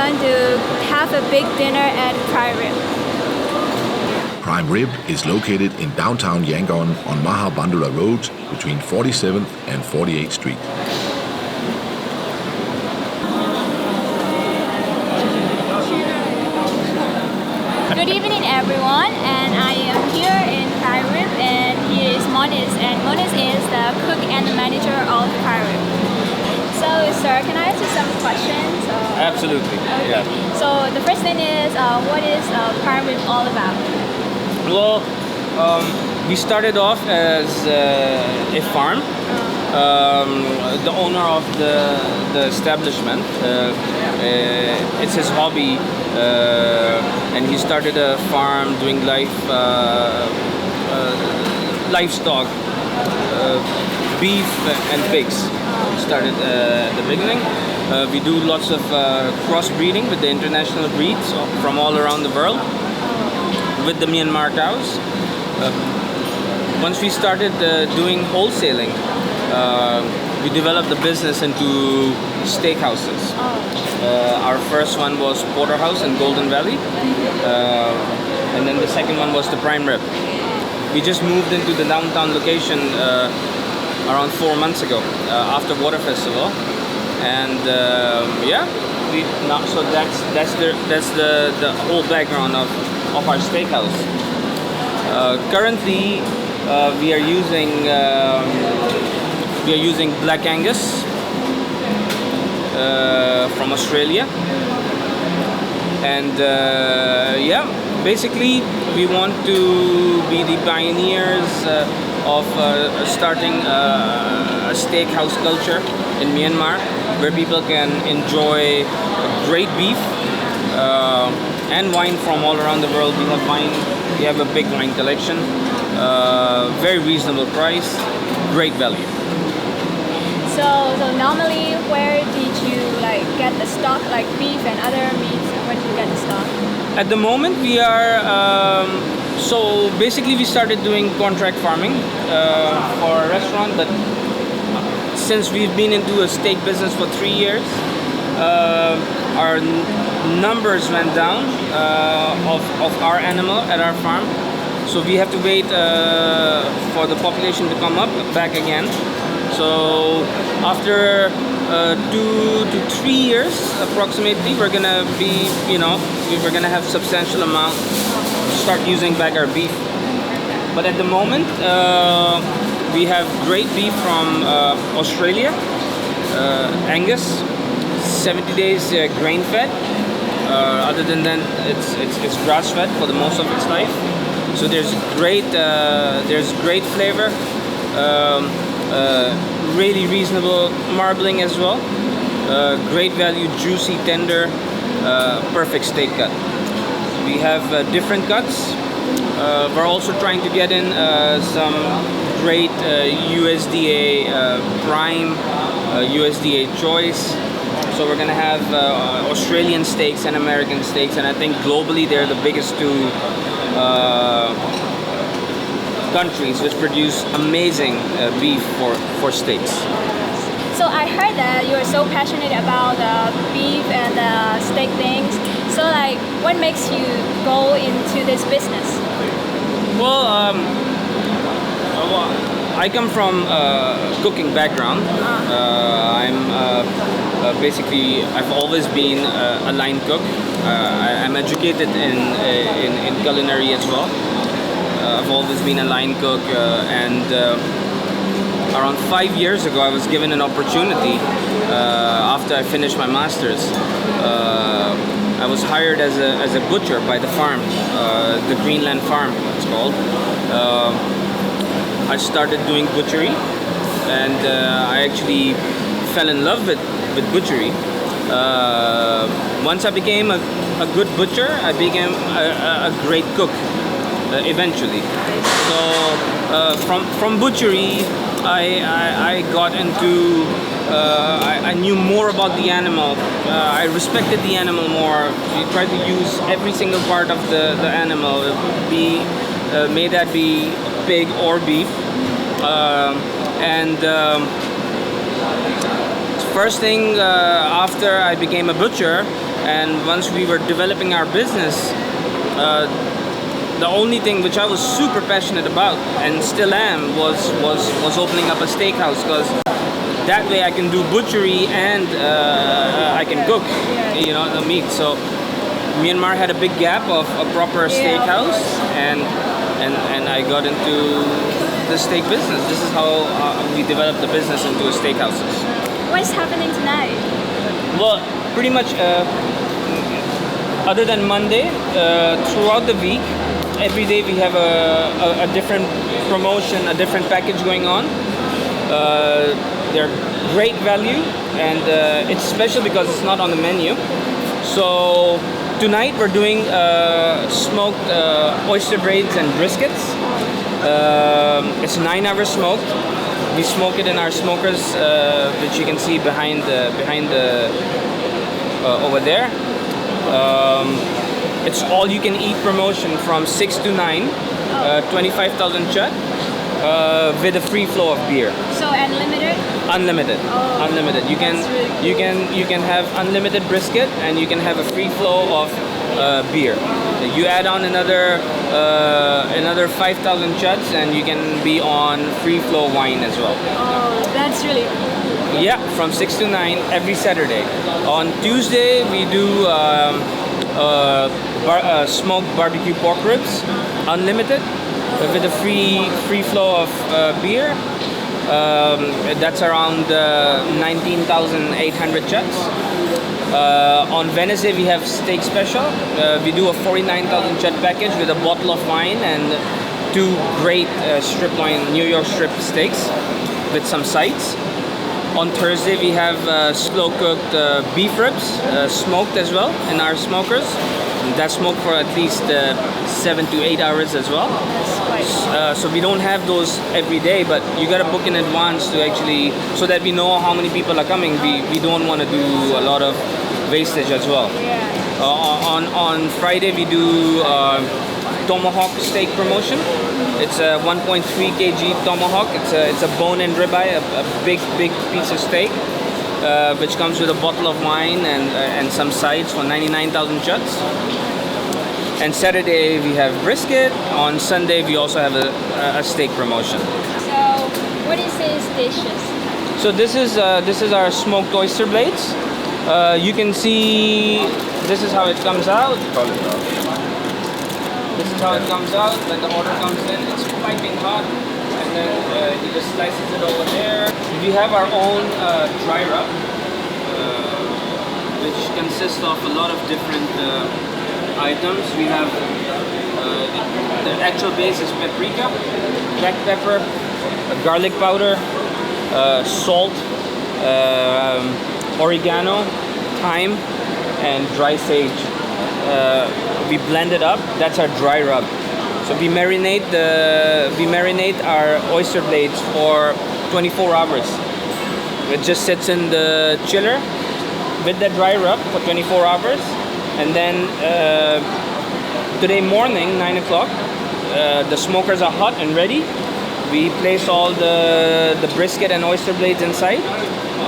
want to have a big dinner at Prime Rib. Prime Rib is located in downtown Yangon on Maha Bandula Road between 47th and 48th Street. Good evening, everyone, and I am here in Prime Rib, and here is Monis, and Monis is the cook and the manager of Prime Rib. So, sir, can I ask you some questions? Absolutely. Okay. Yeah. So the first thing is, what is Prime Rib all about? Well, we started off as a farm. The owner of the establishment, it's his hobby, and he started a farm doing livestock, beef and pigs. Started at the beginning. We do lots of crossbreeding with the international breeds from all around the world with the Myanmar cows. Once we started doing wholesaling, we developed the business into steakhouses. Our first one was Porterhouse in Golden Valley, and then the second one was the Prime Rib. We just moved into the downtown location around 4 months ago after Water Festival, and so that's the whole background of our steakhouse. Currently, we are using Black Angus from Australia, and basically we want to be the pioneers of starting a steakhouse culture in Myanmar, where people can enjoy great beef and wine from all around the world. We have a big wine collection, very reasonable price, great value. So normally, where did you get the stock, like beef and other meats? Where did you get the stock? At the moment, we are so basically we started doing contract farming for a restaurant, but since we've been into a steak business for 3 years, our numbers went down of our animal at our farm. So we have to wait for the population to come back again. So after 2 to 3 years approximately, we're gonna have substantial amount start using back our beef. But at the moment, we have great beef from Australia, Angus, 70 days grain fed. Other than that, it's grass fed for the most of its life. So there's great flavor, really reasonable marbling as well. Great value, juicy, tender, perfect steak cut. We have different cuts. We're also trying to get in some great USDA prime, USDA choice. So we're gonna have Australian steaks and American steaks, and I think globally they're the biggest two countries which produce amazing beef for steaks. So I heard that you're so passionate about beef and steak things. So what makes you go into this business? Well, I come from a cooking background. Basically, I've always been a line cook. I'm educated in culinary as well. I've always been a line cook, and around 5 years ago, I was given an opportunity after I finished my master's. I was hired as a butcher by the farm, the Greenland farm, it's called. I started doing butchery, and I actually fell in love with butchery. Once I became a good butcher, I became a great cook eventually. So from butchery, I got into, I knew more about the animal. I respected the animal more. We tried to use every single part of the animal, may that be pig or beef. First thing after I became a butcher, And once we were developing our business, the only thing which I was super passionate about and still am was opening up a steakhouse, because that way I can do butchery and I can cook, you know, the meat. So Myanmar had a big gap of a proper steakhouse, and I got into the steak business. This is how we developed the business into a steakhouses. What's happening tonight? Well, pretty much other than Monday, throughout the week, every day we have a different promotion, a different package going on. They're great value, and it's special because it's not on the menu. So tonight we're doing smoked oyster braids and briskets. It's 9 hours smoked. We smoke it in our smokers, which you can see behind over there. It's all you can eat promotion from 6 to 9, 25,000 kyat, with a free flow of beer. So unlimited? Unlimited. Oh, Unlimited. You can you can have unlimited brisket, and you can have a free flow of beer. You add on another 5,000 kyats, and you can be on free flow wine as well. Oh, that's really cool. Yeah, from 6 to 9 every Saturday. On Tuesday we do smoked barbecue pork ribs, unlimited, with a free flow of beer. That's around 19,800 kyats. On Wednesday we have steak special. We do a 49,000 kyat package with a bottle of wine and 2 great Striploin New York strip steaks with some sides. On Thursday we have slow cooked beef ribs, smoked as well in our smokers. That's smoked for at least 7 to 8 hours as well. So we don't have those every day, but you gotta book in advance to actually, so that we know how many people are coming. We don't want to do a lot of wastage as well. On Friday we do tomahawk steak promotion. It's a 1.3 kg tomahawk. It's a bone and ribeye, a big piece of steak, which comes with a bottle of wine and some sides for 99,000 kyats. And Saturday we have brisket. On Sunday we also have a steak promotion. So what is this dishes? So this is our smoked oyster blades. You can see this is how it comes out. This is how it comes out when the order comes in. It's piping hot, and then he just slices it over there. We have our own dry rub, which consists of a lot of different items. We have the actual base is paprika, black pepper, garlic powder, salt, oregano, thyme, and dry sage. We blend it up. That's our dry rub. So we marinate our oyster blades for 24 hours. It just sits in the chiller with the dry rub for 24 hours, and then today morning 9 o'clock, the smokers are hot and ready. We place all the brisket and oyster blades inside,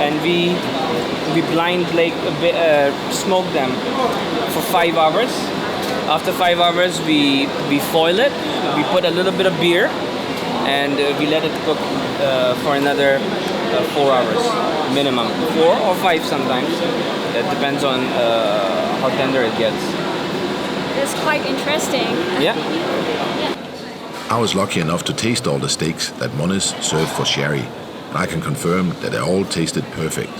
and we blind smoke them for 5 hours. After 5 hours, we foil it. We put a little bit of beer, and we let it cook for another 4 hours minimum, 4 or 5 sometimes. It depends on how tender it gets. That's quite interesting. Yeah. I was lucky enough to taste all the steaks that Monis served for Shary, and I can confirm that they all tasted perfect.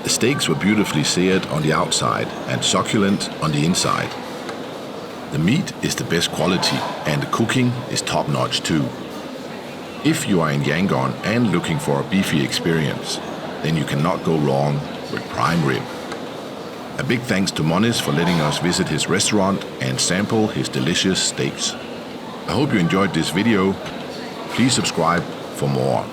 The steaks were beautifully seared on the outside and succulent on the inside. The meat is the best quality, and the cooking is top-notch too. If you are in Yangon and looking for a beefy experience, then you cannot go wrong with prime rib. A big thanks to Monis for letting us visit his restaurant and sample his delicious steaks. I hope you enjoyed this video. Please subscribe for more.